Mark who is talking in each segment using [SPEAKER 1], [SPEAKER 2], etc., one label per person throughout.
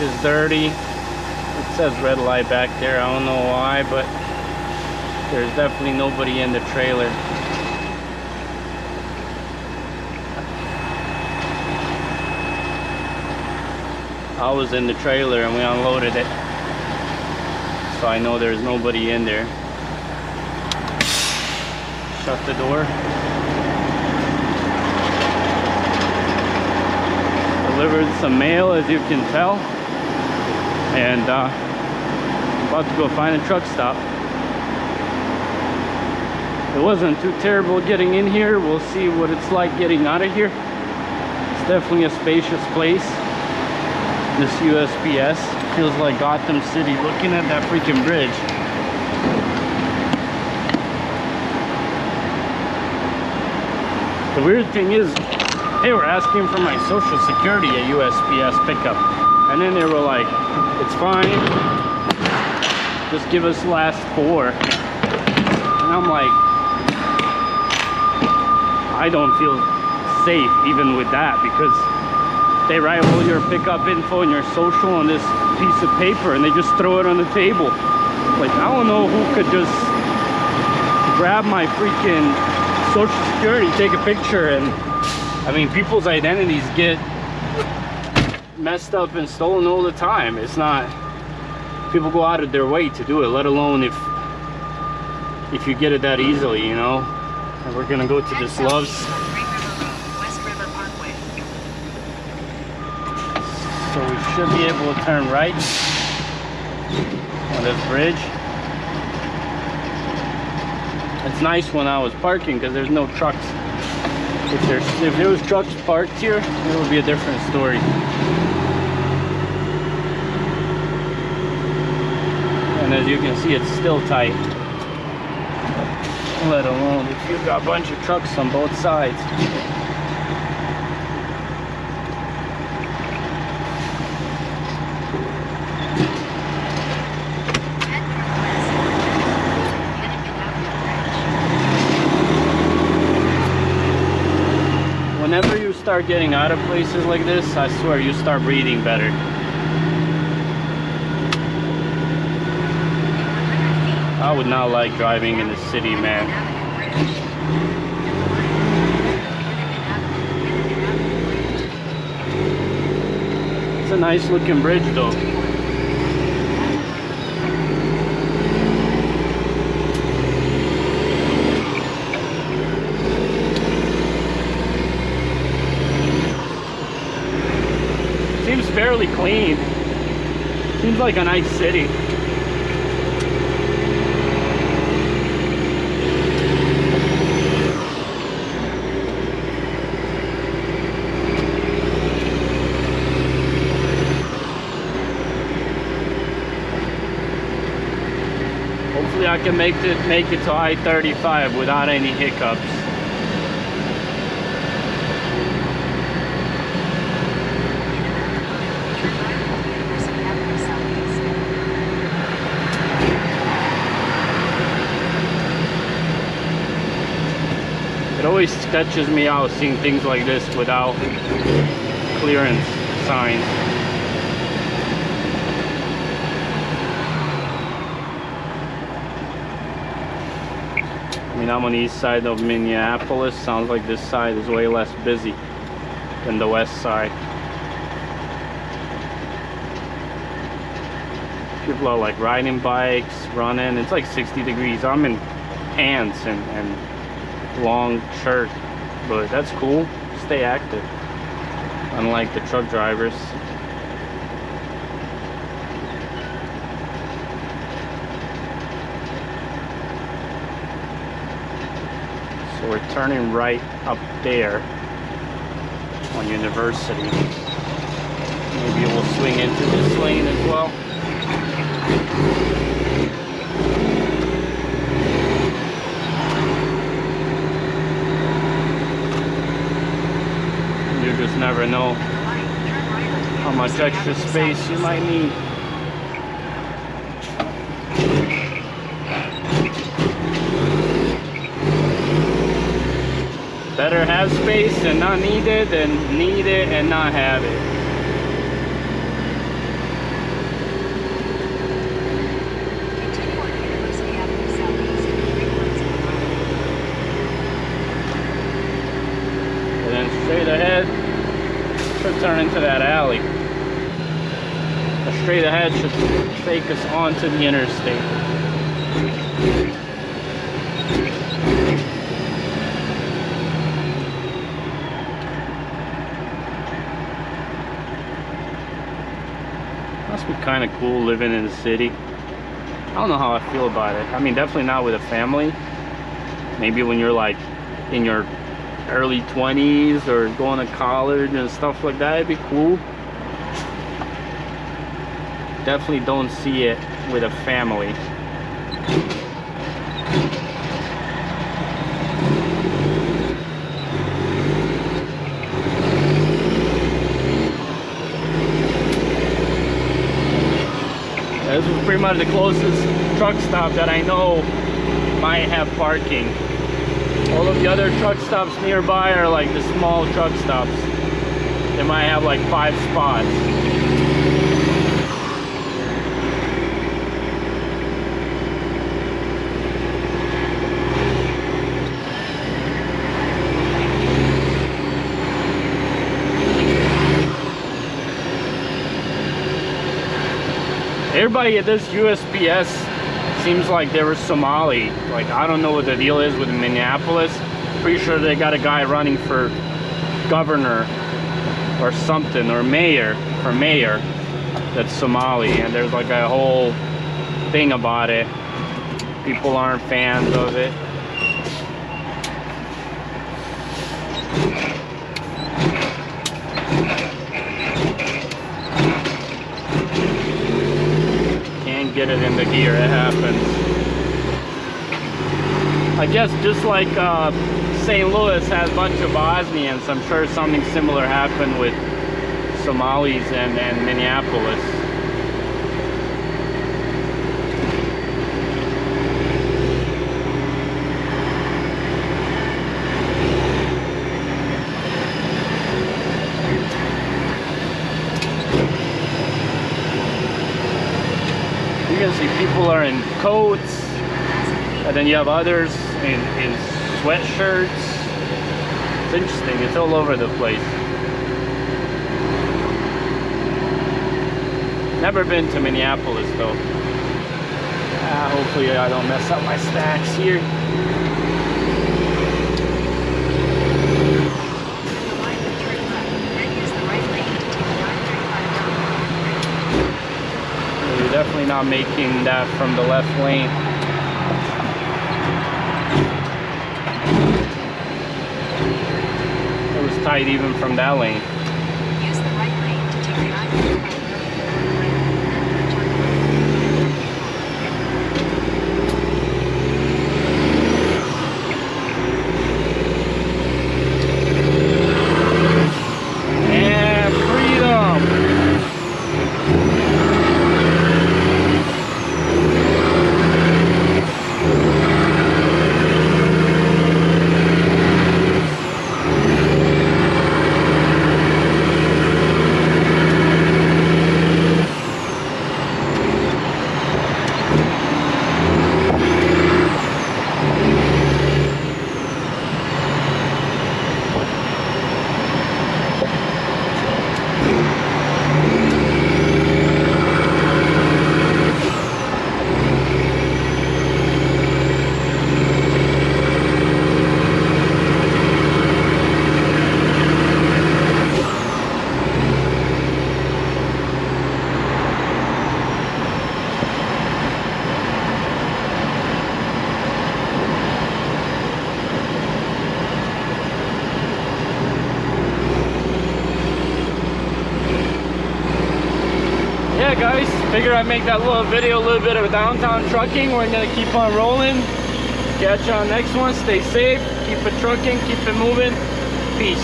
[SPEAKER 1] is dirty. It says red light back there. I don't know why, but there's definitely nobody in the trailer. I was in the trailer and we unloaded it, so I know there's nobody in there. Shut the door. Delivered some mail, as you can tell, and about to go find a truck stop. It wasn't too terrible getting in here. We'll see what it's like getting out of here. It's definitely a spacious place. This USPS feels like Gotham City. Looking at that freaking bridge. The weird thing is, they were asking for my social security at USPS pickup, and then they were like, it's fine, just give us last 4. And I'm like, I don't feel safe even with that, because they write all your pickup info and your social on this piece of paper and they just throw it on the table. Like, I don't know who could just grab my freaking social security, take a picture, and I mean, people's identities get messed up and stolen all the time. It's not, people go out of their way to do it, let alone if you get it that easily, you know. And we're gonna go to this Love's. So we should be able to turn right on this bridge. It's nice when I was parking because there's no trucks. If there was trucks parked here, it would be a different story. And as you can see, it's still tight. Let alone if you've got a bunch of trucks on both sides. Whenever you start getting out of places like this, I swear you start breathing better. I would not like driving in the city, man. It's a nice looking bridge though. Seems fairly clean. Seems like a nice city. Hopefully I can make it to I-35 without any hiccups. It always sketches me out seeing things like this without clearance signs. I mean, I'm on the east side of Minneapolis. Sounds like this side is way less busy than the west side. People are like riding bikes, running. It's like 60 degrees. I'm in pants and long shirt, but that's cool. Stay active, unlike the truck drivers. So we're turning right up there on University. Maybe we'll swing into this lane as well. You just never know how much extra space you might need. Better have space and not need it than need it and not have it. into that alley. The straight ahead should take us onto the interstate. Must be kind of cool living in the city. I don't know how I feel about it. I mean, definitely not with a family. Maybe when you're like in your early 20s or going to college and stuff like that, it'd be cool. Definitely don't see it with a family. This is pretty much the closest truck stop that I know might have parking. All of the other truck stops nearby are like the small truck stops. They might have like 5 spots. Everybody at this USPS seems like they were Somali. Like, I don't know what the deal is with Minneapolis. Pretty sure they got a guy running for governor or something, or mayor, that's Somali, and there's like a whole thing about it. People aren't fans of it. Get it in the gear, it happens. I guess just like St. Louis has a bunch of Bosnians, I'm sure something similar happened with Somalis and Minneapolis. You can see people are in coats, and then you have others in sweatshirts. It's interesting, it's all over the place. Never been to Minneapolis though. Hopefully I don't mess up my stacks here. Definitely not making that from the left lane. It was tight even from that lane.
[SPEAKER 2] Use the right lane to take the island.
[SPEAKER 1] Yeah guys, figured I'd make that little video, a little bit of downtown trucking. We're gonna keep on rolling. Catch you on the next one. Stay safe, keep it trucking, keep it moving. Peace.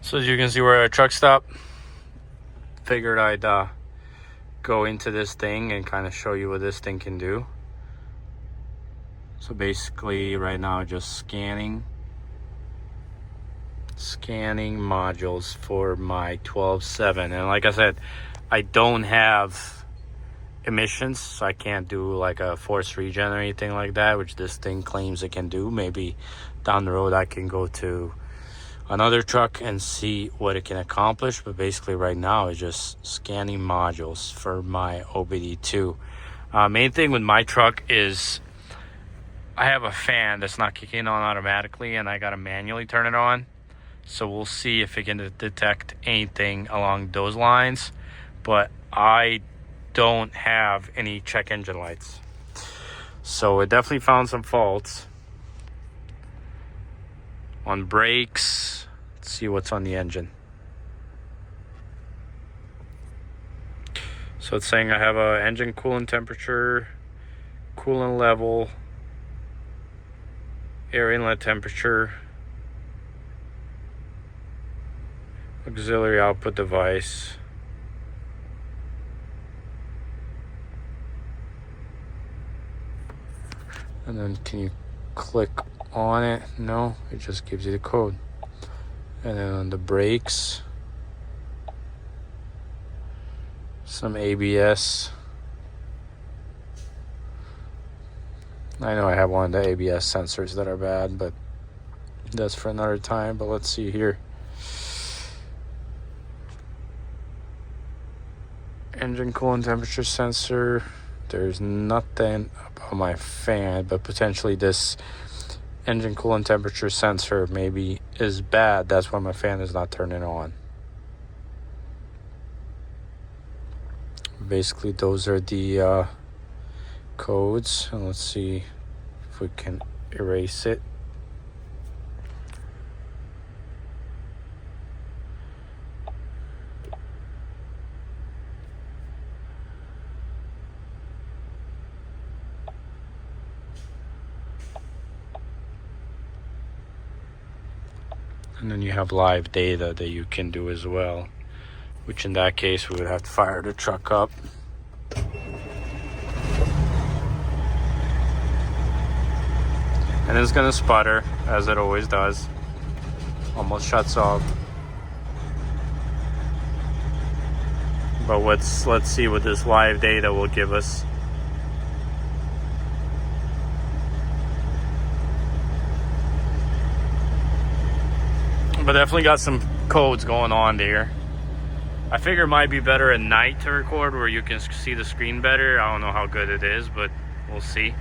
[SPEAKER 1] So as you can see, we're at a truck stop. Figured I'd go into this thing and kind of show you what this thing can do. So basically right now just scanning modules for my 12.7, and like I said, I don't have emissions, so I can't do like a force regen or anything like that, which this thing claims it can do. Maybe down the road I can go to another truck and see what it can accomplish. But basically right now it's just scanning modules for my OBD2. Main thing with my truck is I have a fan that's not kicking on automatically, and I gotta manually turn it on. So we'll see if it can detect anything along those lines. But I don't have any check engine lights, so it definitely found some faults on brakes. Let's see what's on the engine. So it's saying I have a engine coolant temperature, coolant level, air inlet temperature, auxiliary output device, and then can you click on it? No, it just gives you the code. And then on the brakes, some ABS. I know I have one of the ABS sensors that are bad, but that's for another time. But let's see here. Engine coolant temperature sensor. There's nothing about my fan, but potentially this engine coolant temperature sensor maybe is bad. That's why my fan is not turning on. Basically, those are the codes. And let's see if we can erase it. And then you have live data that you can do as well, which in that case we would have to fire the truck up. And it's gonna sputter, as it always does. Almost shuts off. But let's see what this live data will give us. But definitely got some codes going on there. I figure it might be better at night to record where you can see the screen better. I don't know how good it is, but we'll see.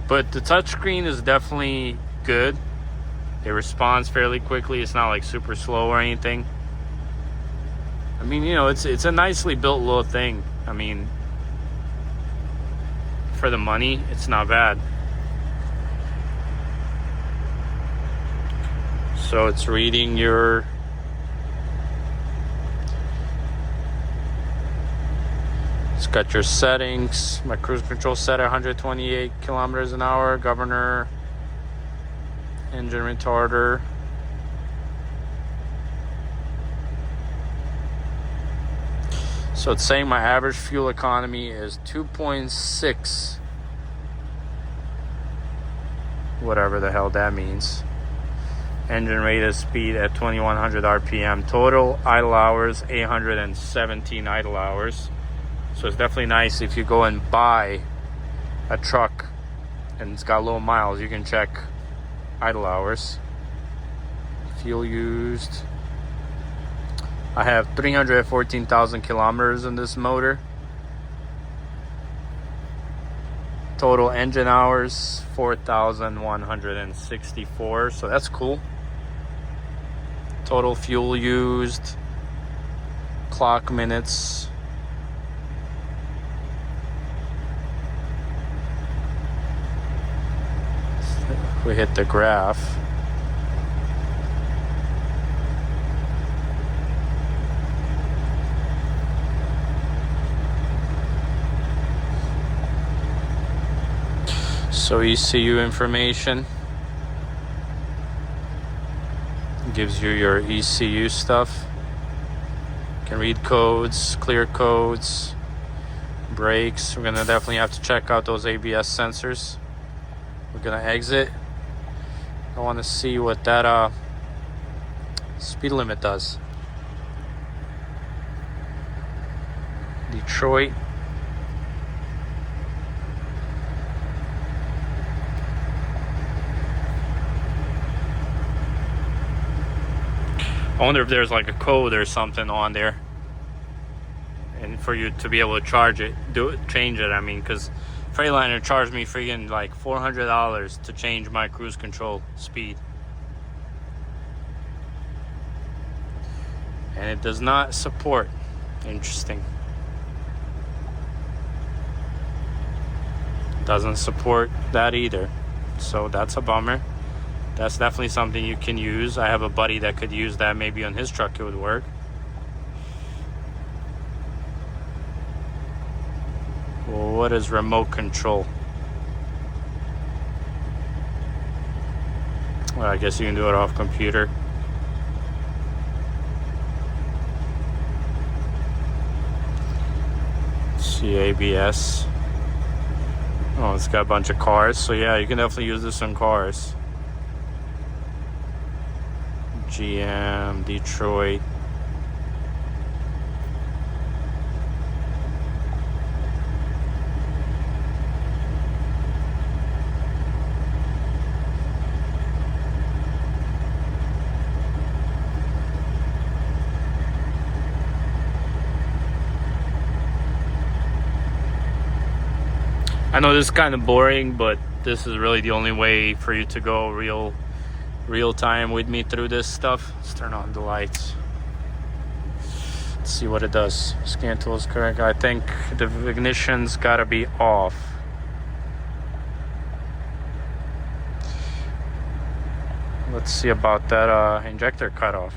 [SPEAKER 1] But the touchscreen is definitely good. It responds fairly quickly. It's not like super slow or anything. I mean, you know, it's a nicely built little thing. I mean, for the money, it's not bad. So it's reading your it's got your settings. My cruise control set at 128 kilometers an hour, governor, engine retarder. So it's saying my average fuel economy is 2.6, whatever the hell that means. Engine rated speed at 2100 RPM. Total idle hours, 817 idle hours. So it's definitely nice if you go and buy a truck and it's got low miles, you can check idle hours. Fuel used. I have 314,000 kilometers in this motor. Total engine hours, 4,164. So that's cool. Total fuel used, clock minutes. We hit the graph. So ECU information. Gives you your ECU stuff. You can read codes, clear codes, brakes. We're gonna definitely have to check out those ABS sensors. We're gonna exit. I want to see what that speed limit does. Detroit. I wonder if there's like a code or something on there, and for you to be able to charge it, change it. I mean, because Freightliner charged me freaking like $400 to change my cruise control speed, and it does not support. Interesting. Doesn't support that either, so that's a bummer. That's definitely something you can use. I have a buddy that could use that. Maybe on his truck it would work. Well, what is remote control? Well, I guess you can do it off computer. ABS. Oh, it's got a bunch of cars, so yeah, you can definitely use this on cars. GM, Detroit. I know this is kind of boring, but this is really the only way for you to go real time with me through this stuff. Let's turn on the lights. Let's see what it does. Scan tool is correct. I think the ignition's gotta be off. Let's see about that injector cutoff.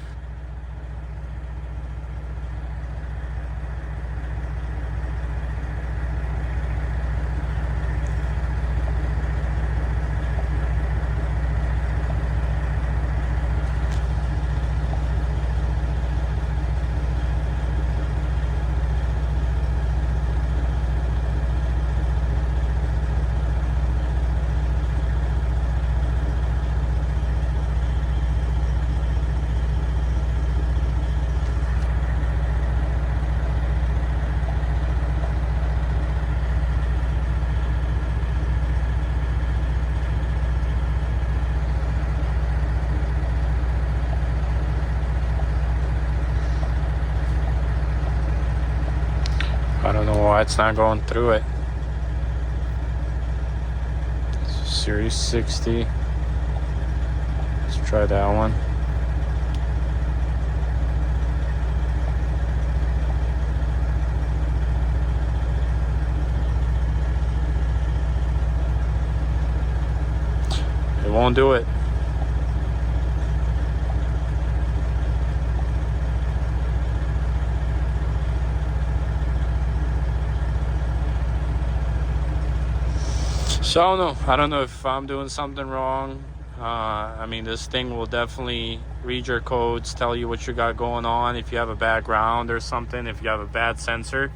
[SPEAKER 1] I don't know why it's not going through it. Series 60. Let's try that one. It won't do it. So I don't know if I'm doing something wrong. I mean, this thing will definitely read your codes, tell you what you got going on, if you have a bad ground or something, if you have a bad sensor.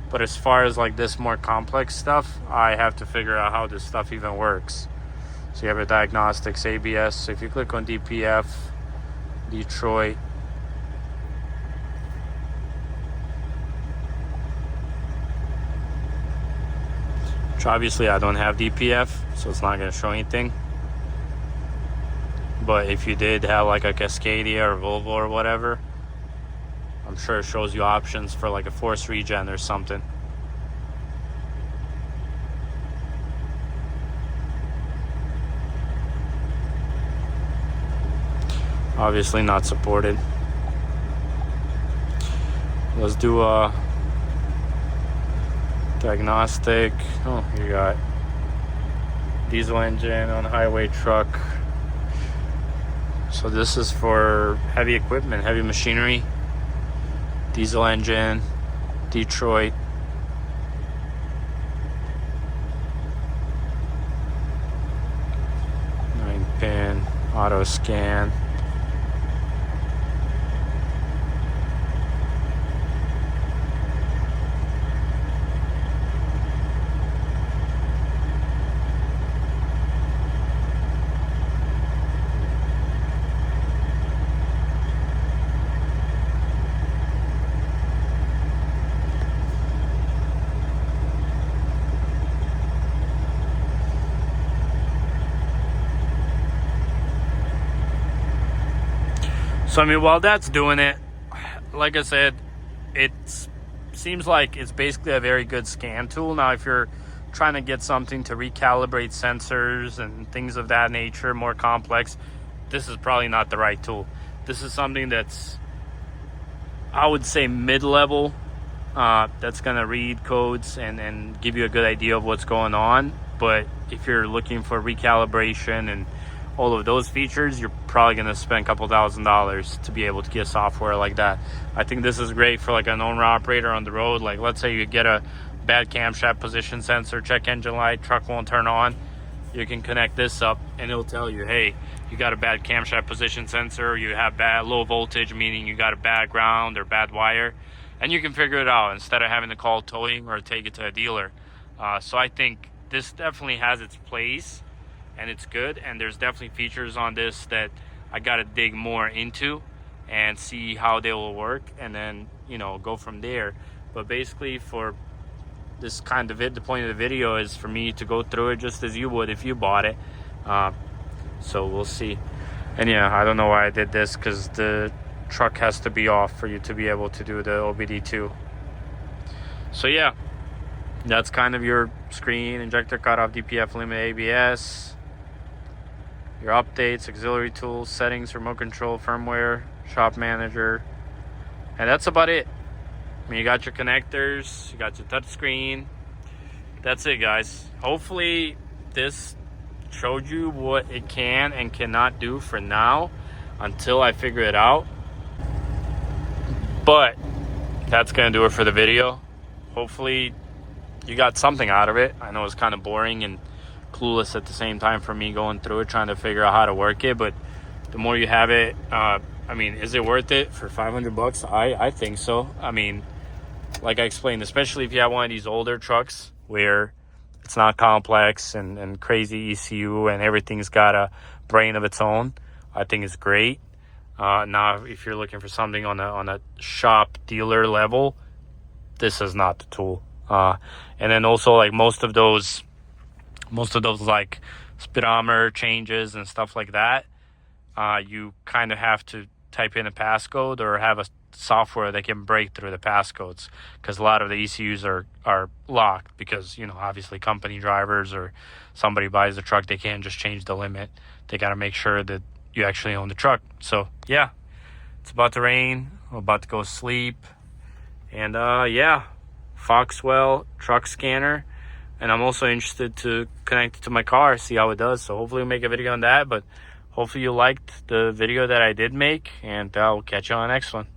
[SPEAKER 1] But as far as like this more complex stuff, I have to figure out how this stuff even works. So you have a diagnostics, ABS. So if you click on DPF, Detroit, which obviously I don't have DPF, so it's not going to show anything. But if you did have like a Cascadia or Volvo or whatever, I'm sure it shows you options for like a force regen or something. Obviously not supported. Let's do a diagnostic. Oh, you got diesel engine on highway truck. So this is for heavy equipment, heavy machinery. Diesel engine, Detroit. 9-pin auto scan. So I mean, while that's doing it, like I said, it seems like it's basically a very good scan tool. Now if you're trying to get something to recalibrate sensors and things of that nature, more complex, this is probably not the right tool. This is something that's, I would say, mid-level, that's going to read codes and give you a good idea of what's going on. But if you're looking for recalibration and all of those features, you're probably going to spend a couple $1,000s to be able to get software like that. I think this is great for like an owner operator on the road. Like, let's say you get a bad camshaft position sensor, check engine light, truck won't turn on. You can connect this up and it'll tell you, hey, you got a bad camshaft position sensor, or you have bad low voltage, meaning you got a bad ground or bad wire, and you can figure it out instead of having to call towing or take it to a dealer. So I think this definitely has its place and it's good, and there's definitely features on this that I got to dig more into and see how they will work, and then, you know, go from there. But basically, for this kind of the point of the video is for me to go through it just as you would if you bought it. So we'll see. And yeah, I don't know why I did this, because the truck has to be off for you to be able to do the OBD2. So yeah, that's kind of your screen, injector cutoff, DPF limit, ABS, your updates, auxiliary tools, settings, remote control, firmware, shop manager, and that's about it. I mean, you got your connectors, you got your touch screen. That's it, guys. Hopefully this showed you what it can and cannot do for now until I figure it out. But that's gonna do it for the video. Hopefully you got something out of it. I know it's kind of boring and clueless at the same time for me going through it, trying to figure out how to work it. But the more you have it, I mean, is it worth it for $500? I think so. I mean, like I explained, especially if you have one of these older trucks where it's not complex and crazy ECU and everything's got a brain of its own, I think it's great. Now, if you're looking for something on a shop dealer level, this is not the tool. And then also, like most of those like speedometer changes and stuff like that, you kind of have to type in a passcode or have a software that can break through the passcodes, because a lot of the ECUs are locked, because, you know, obviously company drivers or somebody buys the truck, they can't just change the limit. They got to make sure that you actually own the truck. So yeah, it's about to rain. I'm about to go sleep. And yeah, FOXWELL truck scanner. And I'm also interested to connect it to my car, see how it does. So hopefully we'll make a video on that. But hopefully you liked the video that I did make, and I'll catch you on the next one.